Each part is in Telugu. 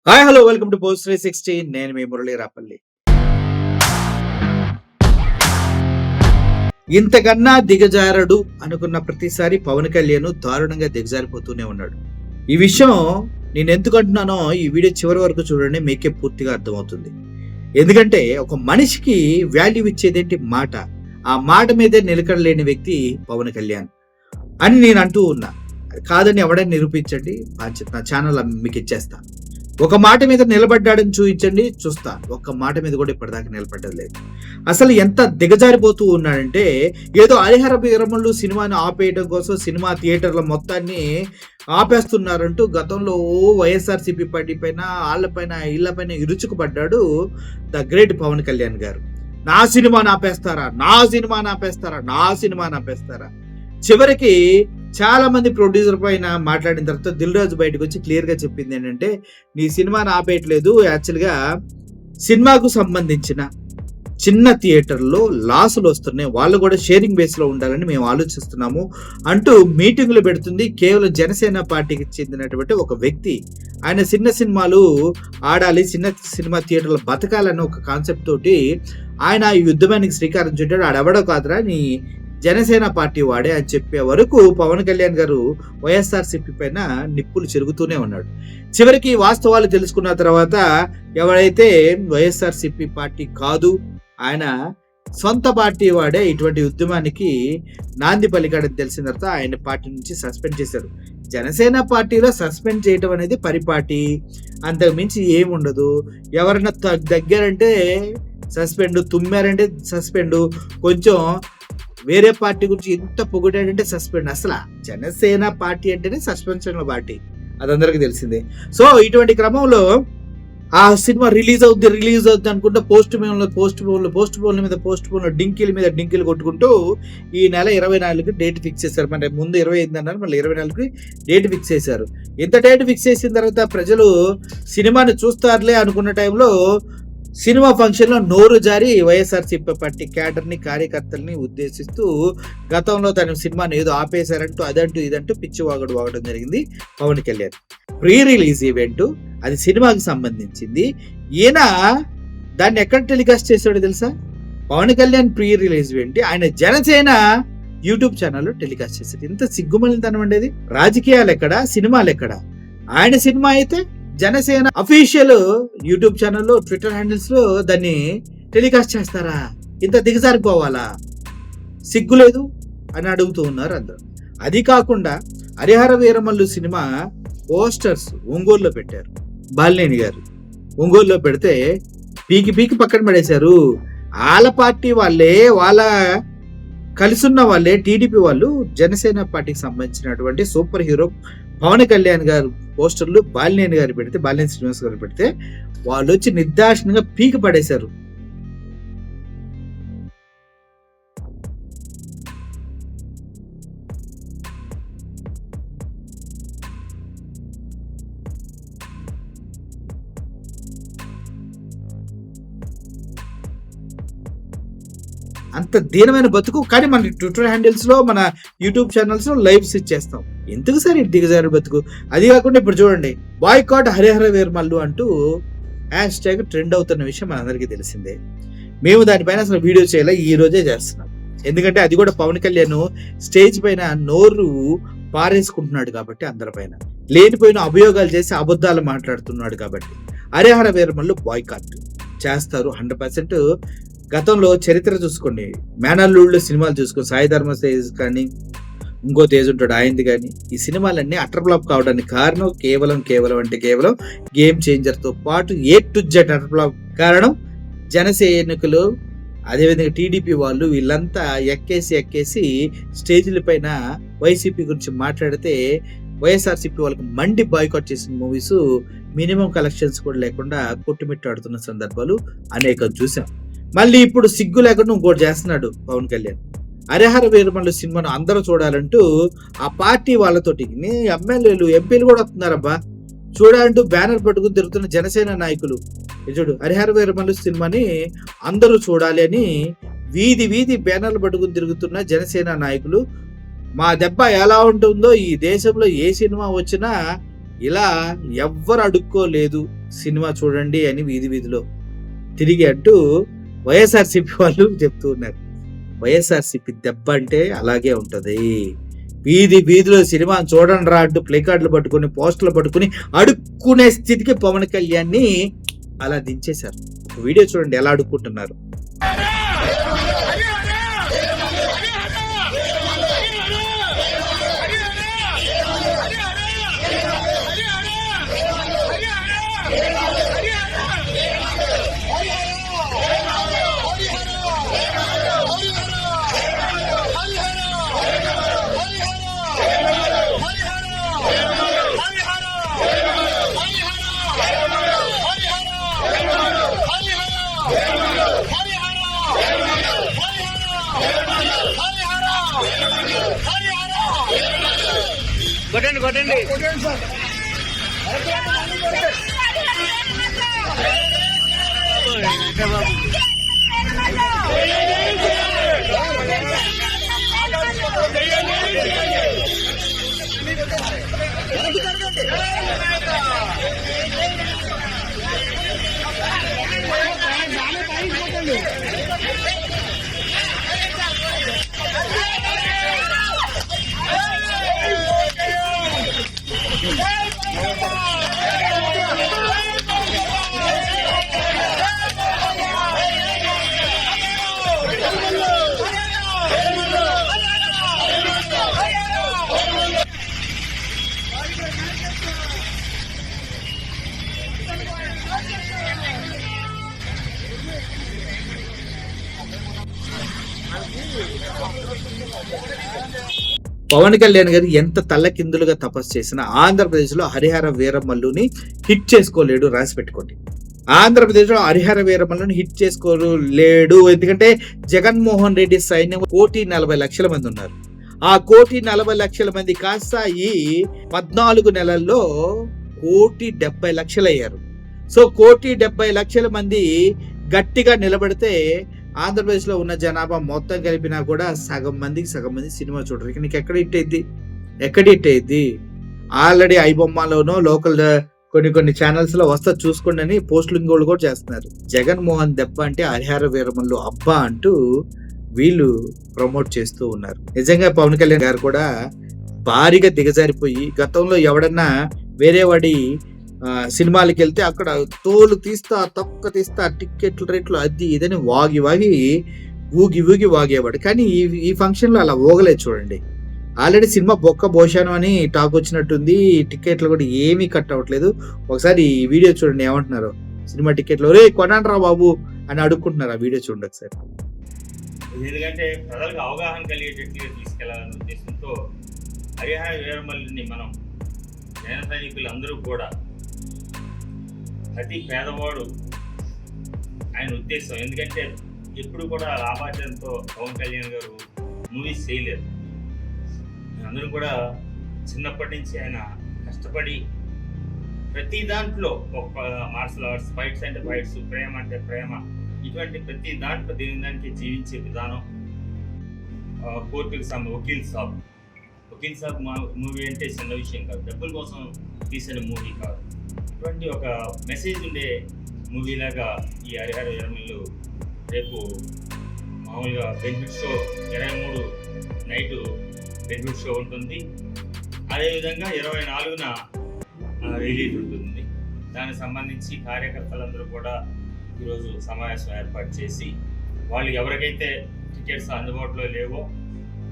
Hi hello welcome to post 360. నేను మీ మురళీ రాపల్లి. ఇంతకన్నా దిగజారడు అనుకున్న ప్రతిసారి పవన్ కళ్యాణ్ దారుణంగా దిగజారిపోతూనే ఉన్నాడు. ఈ విషయం నేను ఎందుకు అంటున్నానో ఈ వీడియో చివరి వరకు చూడండి, మీకే పూర్తిగా అర్థమవుతుంది. ఎందుకంటే ఒక మనిషికి వాల్యూ ఇచ్చేదేంటి మాట. ఆ మాట మీదే నిలకడలేని వ్యక్తి పవన్ కళ్యాణ్ అని నేను అంటూ ఉన్నా. కాదని ఎవడైనా నిరూపించండి, బాధ్యత నా ఛానల్ మీకు ఇచ్చేస్తా. ఒక మాట మీద నిలబడ్డాడని చూపించండి, చూస్తా. ఒక్క మాట మీద కూడా ఇప్పటిదాకా నిలబడ్డది లేదు. అసలు ఎంత దిగజారిపోతూ ఉన్నాడంటే, ఏదో హరిహర వీరమల్లు సినిమాని ఆపేయడం కోసం సినిమా థియేటర్ల మొత్తాన్ని ఆపేస్తున్నారంటూ గతంలో వైఎస్ఆర్సీపీ పార్టీ పైన ఇళ్లపైన ఇరుచుకుపడ్డాడు ద గ్రేట్ పవన్ కళ్యాణ్ గారు. నా సినిమాని ఆపేస్తారా. చివరికి చాలా మంది ప్రొడ్యూసర్ పైన మాట్లాడిన తర్వాత దిల్ రాజు బయటకు వచ్చి క్లియర్ గా చెప్పింది ఏంటంటే, నీ సినిమాని ఆపేయట్లేదు, యాక్చువల్గా సినిమాకు సంబంధించిన చిన్న థియేటర్లో లాసులు వస్తున్నాయి, వాళ్ళు కూడా షేరింగ్ బేస్ లో ఉండాలని మేము ఆలోచిస్తున్నాము అంటూ మీటింగులు పెడుతుంది కేవలం జనసేన పార్టీకి చెందినటువంటి ఒక వ్యక్తి. ఆయన చిన్న సినిమాలు ఆడాలి, చిన్న సినిమా థియేటర్లు బతకాలని ఒక కాన్సెప్ట్ తోటి ఆయన ఈ యుద్ధమానికి శ్రీకారం చుట్టాడు. ఆడెవడో కాదురా, నీ జనసేన పార్టీ వాడే అని చెప్పే వరకు పవన్ కళ్యాణ్ గారు వైఎస్ఆర్సీపీ పైన నిప్పులు చెరుగుతూనే ఉన్నాడు. చివరికి వాస్తవాలు తెలుసుకున్న తర్వాత ఎవరైతే వైఎస్ఆర్సీపీ పార్టీ కాదు, ఆయన సొంత పార్టీ వాడే ఇటువంటి ఉద్యమానికి నాంది పలికాడని తెలిసిన తర్వాత ఆయన పార్టీ నుంచి సస్పెండ్ చేశారు. జనసేన పార్టీలో సస్పెండ్ చేయడం అనేది పరిపాటి, అంతకు మించి ఏముండదు. ఎవరైనా దగ్గరంటే సస్పెండ్, తుమ్మారంటే సస్పెండ్, కొంచెం వేరే పార్టీ గురించి ఎంత పొగిడాడంటే సస్పెండ్. అసలు జనసేన పార్టీ అంటేనే సస్పెన్షన్ పార్టీ, అదందరికీ తెలిసిందే. సో ఇటువంటి క్రమంలో ఆ సినిమా రిలీజ్ అవుద్ది అనుకుంటే పోస్ట్ పోన్ల డింకీలు కొట్టుకుంటూ ఈ నెల 24కి డేట్ ఫిక్స్ చేశారు. మరి ముందు 25 అన్నారు, మళ్ళీ 24కి డేట్ ఫిక్స్ చేశారు. ఇంత డేట్ ఫిక్స్ చేసిన తర్వాత ప్రజలు సినిమాని చూస్తారులే అనుకున్న టైంలో సినిమా ఫంక్షన్ లో నోరు జారి వైఎస్ఆర్సీపీ పార్టీ క్యాడర్ని, కార్యకర్తల్ని ఉద్దేశిస్తూ గతంలో తన సినిమాని ఏదో ఆపేశారంటూ అదంటూ ఇదంటూ పిచ్చి వాగడం జరిగింది Pawan Kalyan. Pre release event, అది సినిమాకి సంబంధించింది. ఈయన దాన్ని ఎక్కడ టెలికాస్ట్ చేశాడో తెలుసా? Pawan Kalyan pre release event ఆయన జనసేన యూట్యూబ్ ఛానల్లో టెలికాస్ట్ చేశాడు. ఇంత సిగ్గుమలితనం ఉండేది. రాజకీయాలు ఎక్కడ, సినిమాలు ఎక్కడ? ఆయన సినిమా అయితే జనసేన అఫీషియల్ యూట్యూబ్ ఛానల్లో, ట్విట్టర్ హ్యాండిల్స్ లో దాన్ని టెలికాస్ట్ చేస్తారా? ఇంత దిగజారిపోవాలా? సిగ్గు లేదు అని అడుగుతూ ఉన్నారు అందరూ. అది కాకుండా హరిహర వీరమల్లు సినిమా పోస్టర్స్ ఒంగోలులో పెట్టారు. బాలినేని గారు ఒంగోలులో పెడితే పీకి పక్కన పడేశారు. వాళ్ళ పార్టీ వాళ్ళే, వాళ్ళ కలిసున్న వాళ్ళే, టీడీపీ వాళ్ళు జనసేన పార్టీకి సంబంధించినటువంటి సూపర్ హీరో పవన్ కళ్యాణ్ గారు పోస్టర్లు బాలినేని శ్రీనివాస్ గారు పెడితే వాళ్ళు వచ్చి నిర్దాక్షిణంగా పీకి పడేశారు. అంత దీనమైన బతుకు. కానీ మన ట్విట్టర్ హ్యాండిల్స్ లో, మన యూట్యూబ్ ఛానల్స్ లో లైవ్స్ ఇచ్చేస్తాం. ఎందుకు సార్ ఇది దిగజారి బతుకు? అది కాకుండా ఇప్పుడు చూడండి, బాయ్కాట్ హరిహర వీరమల్లు అంటూ హ్యాష్ ట్రెండ్ అవుతున్న విషయం మనందరికీ తెలిసిందే. మేము దానిపైన అసలు వీడియో చేయాలి, ఈ రోజే చేస్తున్నాం. ఎందుకంటే అది కూడా పవన్ కళ్యాణ్ స్టేజ్ పైన నోరు పారేసుకుంటున్నాడు కాబట్టి, అందరిపైన లేనిపోయిన అభియోగాలు చేసి అబద్ధాలు మాట్లాడుతున్నాడు కాబట్టి హరిహర వీరమల్లు బాయ్కాట్ చేస్తారు 100%. గతంలో చరిత్ర చూసుకోండి, మేనల్లుళ్ళు సినిమాలు చూసుకోండి, సాయి ధర్మ తేజ్ కానీ ఇంకో తేజ్ ఉంటాడు ఆయనది కానీ, ఈ సినిమాలన్నీ అటర్ ఫ్లాప్ కావడానికి కారణం కేవలం గేమ్ చేంజర్తో పాటు A to Z utter flop కారణం జనసైనికులు, అదేవిధంగా టీడీపీ వాళ్ళు, వీళ్ళంతా ఎక్కేసి స్టేజీల పైన వైసీపీ గురించి మాట్లాడితే వైఎస్ఆర్సీపీ వాళ్ళకి మండి బాయ్కాట్ చేసిన మూవీస్ మినిమం కలెక్షన్స్ కూడా లేకుండా కొట్టుమిట్టాడుతున్న సందర్భాలు అనేకం చూసాం. మళ్ళీ ఇప్పుడు సిగ్గు లేకుండా ఇంకోటి చేస్తున్నాడు పవన్ కళ్యాణ్. హరిహర వీరమల్లు సినిమాను అందరూ చూడాలంటూ ఆ పార్టీ వాళ్ళతోటి ఎమ్మెల్యేలు, ఎంపీలు కూడా వస్తున్నారబ్బా చూడాలంటూ బ్యానర్ పట్టుకుని తిరుగుతున్న జనసేన నాయకులు. చూడు, హరిహర వీరమల్లు సినిమాని అందరూ చూడాలి అని వీధి బ్యానర్లు పట్టుకుని తిరుగుతున్న జనసేన నాయకులు. మా దెబ్బ ఎలా ఉంటుందో, ఈ దేశంలో ఏ సినిమా వచ్చినా ఇలా ఎవ్వరు అడుక్కోలేదు సినిమా చూడండి అని వీధిలో తిరిగి అంటూ వైఎస్ఆర్సీపీ వాళ్ళు చెప్తూ ఉన్నారు. వైఎస్ఆర్సీపీ దెబ్బ అంటే అలాగే ఉంటది. వీధిలో సినిమా చూడండి రా అంటూ ప్లే కార్డులు పట్టుకుని పోస్టర్లు పట్టుకుని అడుక్కునే స్థితికి పవన్ కళ్యాణ్ని అలా దించేశారు. వీడియో చూడండి ఎలా అడుక్కుంటున్నారు. కొట్టండి సార్. పవన్ కళ్యాణ్ గారు ఎంత తల్లకిందులుగా తపస్సు చేసినా ఆంధ్రప్రదేశ్లో హరిహర వీరమల్లుని హిట్ చేసుకోలేడు. రాసి పెట్టుకోండి. ఆంధ్రప్రదేశ్లో హరిహర వీరమల్లుని హిట్ చేసుకోలేడు. ఎందుకంటే జగన్మోహన్ రెడ్డి సైన్యం 1,40,00,000 మంది ఉన్నారు. ఆ 1,40,00,000 మంది కాస్త ఈ 14 నెలల్లో 1,70,00,000 అయ్యారు. సో 1,70,00,000 మంది గట్టిగా నిలబడితే ఆంధ్రప్రదేశ్లో ఉన్న జనాభా మొత్తం కలిపినా కూడా సగం మంది సినిమా చూడరు. నీకు ఎక్కడ హిట్ అయ్యిద్ది? ఆల్రెడీ ఐబొమ్మలోనో లోకల్ కొన్ని ఛానల్స్ లో వస్తా చూసుకోండి అని పోస్టులు ఇంకోళ్ళు కూడా చేస్తున్నారు. జగన్మోహన్ దెబ్బ అంటే హరిహర వీరమల్లు అబ్బా అంటూ వీళ్ళు ప్రమోట్ చేస్తూ ఉన్నారు. నిజంగా పవన్ కళ్యాణ్ గారు కూడా భారీగా దిగజారిపోయి, గతంలో ఎవడన్నా వేరే వాడి సినిమాలకి వెళ్తే అక్కడ తోలు తీస్తా తొక్క తీస్తా టికెట్ల రేట్లు అది ఇదని ఊగి వాగేవాడు. కానీ ఈ ఫంక్షన్ లో అలా ఊగలేదు చూడండి. ఆల్రెడీ సినిమా బొక్క బోషాను అని టాక్ వచ్చినట్టుంది. టికెట్లు కూడా ఏమీ కట్ అవ్వట్లేదు. ఒకసారి ఈ వీడియో చూడండి ఏమంటున్నారు. సినిమా టికెట్లు రే కొనండి రా బాబు అని అడుక్కుంటున్నారు. ఆ వీడియో చూడండి ఒకసారి. ఎందుకంటే ప్రజలకు అవగాహన కలిగేటట్టుగా తీసుకెళ్లాలనే ఉద్దేశంతో హరిహర వీరమల్లుని మనం జన సైనికులు అందరూ కూడా ప్రతి పేదవాడు ఆయన ఉద్దేశం. ఎందుకంటే ఎప్పుడు కూడా లాభార్జనతో పవన్ కళ్యాణ్ గారు మూవీస్ చేయలేరు. అందరూ కూడా చిన్నప్పటి నుంచి ఆయన కష్టపడి ప్రతి దాంట్లో మార్షల్ ఆర్ట్స్, ఫైట్స్ అంటే ఫైట్స్, ప్రేమ అంటే ప్రేమ, ఇటువంటి ప్రతి దాంట్లో దేనికి జీవించే విధానం. కోర్టుకి వకీల్ సాబ్ మూవీ అంటే చిన్న విషయం కాదు. డబ్బుల కోసం తీసిన మూవీ కాదు. ఇటువంటి ఒక మెసేజ్ ఉండే మూవీలాగా ఈ హరిహర వీరమల్లు రేపు మామూలుగా benefit show 23 night benefit show ఉంటుంది. అదేవిధంగా 24న రిలీజ్ ఉంటుంది. దానికి సంబంధించి కార్యకర్తలందరూ కూడా ఈరోజు సమావేశం ఏర్పాటు చేసి వాళ్ళు ఎవరికైతే టికెట్స్ అందుబాటులో లేవో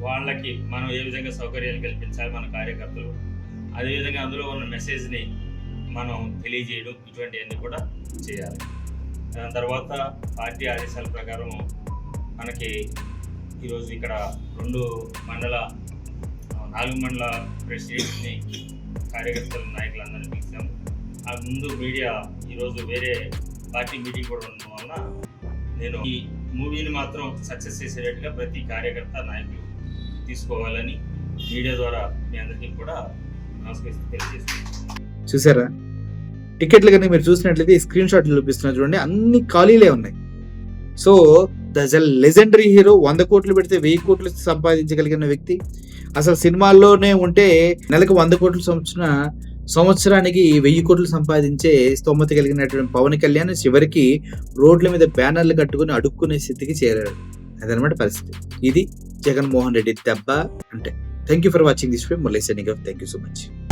వాళ్ళకి మనం ఏ విధంగా సౌకర్యాలు కల్పించాలి మన కార్యకర్తలు, అదేవిధంగా అందులో ఉన్న మెసేజ్ని మనం తెలియజేయడం, ఇటువంటివన్నీ కూడా చేయాలి. దాని తర్వాత పార్టీ ఆదేశాల ప్రకారం మనకి ఈరోజు ఇక్కడ 4 మండల ప్రెసిడెంట్ని కార్యకర్తలు నాయకులందరినీ పిలిచాము. ఆ ముందు మీడియా ఈరోజు వేరే పార్టీ మీటింగ్ కూడా ఉండడం వలన నేను ఈ మూవీని మాత్రం సక్సెస్ చేసేటట్టుగా ప్రతి కార్యకర్త నాయకులు తీసుకోవాలని మీడియా ద్వారా మీ అందరికీ కూడా నమస్కరిస్తూ తెలియజేస్తున్నాను. చూసారా టికెట్లు కనుక మీరు చూసినట్లయితే ఈ స్క్రీన్ షాట్లు చూపిస్తున్నారు చూడండి, అన్ని ఖాళీలే ఉన్నాయి. So this a legendary hero. 100 కోట్లు పెడితే 1000 కోట్లు సంపాదించగలిగిన వ్యక్తి. అసలు సినిమాల్లోనే ఉంటే నెలకు 100 కోట్లు సంవత్సరం సంవత్సరానికి 1000 కోట్లు సంపాదించే స్తోమత కలిగినటువంటి పవన్ కళ్యాణ్ చివరికి రోడ్ల మీద బ్యానర్లు కట్టుకుని అడుక్కునే స్థితికి చేరాడు. అదనమాట పరిస్థితి. ఇది జగన్మోహన్ రెడ్డి దెబ్బ అంటే. Thank you for watching this film. Murali signing off. Thank you so much.